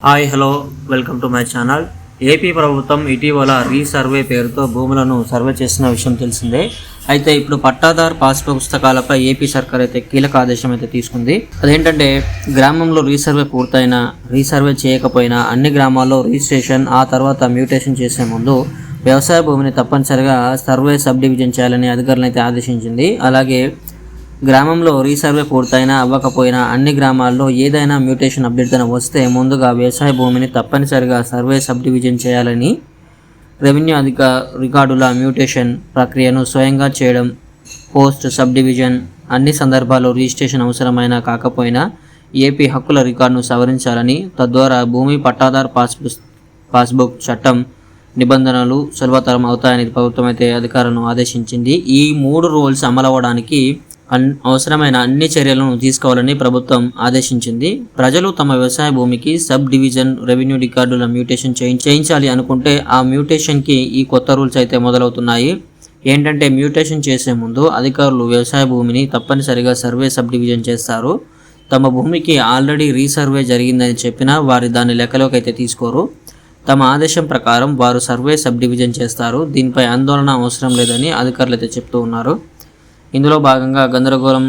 Hi hello welcome to my channel. AP ప్రభుత్వం ఇటీవల resurvey పేరుతో భూములను సర్వే చేసిన విషయం తెలిసిందే. అయితే ఇప్పుడు పట్టాదారు పాస్ పుస్తకాలపై ఏపీ సర్కార్ అయితే కీలక ఆదేశం అయితే తీసుకుంది. అదేంటంటే గ్రామంలో రీసర్వే పూర్తయినా రీసర్వే చేయకపోయినా అన్ని గ్రామాల్లో రిజిస్ట్రేషన్ ఆ తర్వాత మ్యూటేషన్ చేసే ముందు వ్యవసాయ భూమిని తప్పనిసరిగా సర్వే సబ్ డివిజన్ చేయాలని అధికారులను అయితే ఆదేశించింది. అలాగే గ్రామంలో రీసర్వే పూర్తయినా అవ్వకపోయినా అన్ని గ్రామాల్లో ఏదైనా మ్యూటేషన్ అభ్యర్థన వస్తే ముందుగా వ్యవసాయ భూమిని తప్పనిసరిగా సర్వే సబ్ డివిజన్ చేయాలని, రెవెన్యూ రికార్డుల మ్యూటేషన్ ప్రక్రియను స్వయంగా చేయడం, పోస్ట్ సబ్ డివిజన్ అన్ని సందర్భాల్లో రిజిస్ట్రేషన్ అవసరమైన కాకపోయినా ఏపీ హక్కుల రికార్డును సవరించాలని, తద్వారా భూమి పట్టాదారు పాస్బుక్ చట్టం నిబంధనలు సులభతరం అవుతాయని ప్రభుత్వం అయితే అధికారులను ఆదేశించింది. ఈ 3 రూల్స్ అమలవడానికి అవసరమైన అన్ని చర్యలను తీసుకోవాలని ప్రభుత్వం ఆదేశించింది. ప్రజలు తమ వ్యవసాయ భూమికి సబ్ డివిజన్, రెవెన్యూ రికార్డుల మ్యూటేషన్ చేయించాలి అనుకుంటే ఆ మ్యూటేషన్కి ఈ కొత్త రూల్స్ అయితే మొదలవుతున్నాయి. ఏంటంటే మ్యూటేషన్ చేసే ముందు అధికారులు వ్యవసాయ భూమిని తప్పనిసరిగా సర్వే సబ్ డివిజన్ చేస్తారు. తమ భూమికి ఆల్రెడీ రీసర్వే జరిగిందని చెప్పినా వారి దాన్ని లెక్కలోకి అయితే తీసుకోరు. తమ ఆదేశం ప్రకారం వారు సర్వే సబ్ డివిజన్ చేస్తారు. దీనిపై ఆందోళన అవసరం లేదని అధికారులు అయితే చెప్తూ ఉన్నారు. ఇందులో భాగంగా గందరగోళం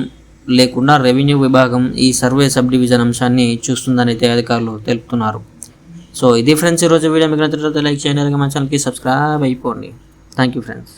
లేకుండా రెవెన్యూ విభాగం ఈ సర్వే సబ్ డివిజన్ అంశాన్ని చూస్తుందని అయితే అధికారులు తెలుపుతున్నారు. సో ఇది ఫ్రెండ్స్ ఈరోజు వీడియో. మీకు నచ్చినట్లయితే లైక్ చేయండి, అలాగే మా ఛానల్కి సబ్స్క్రైబ్ అయిపోండి. Thank you friends.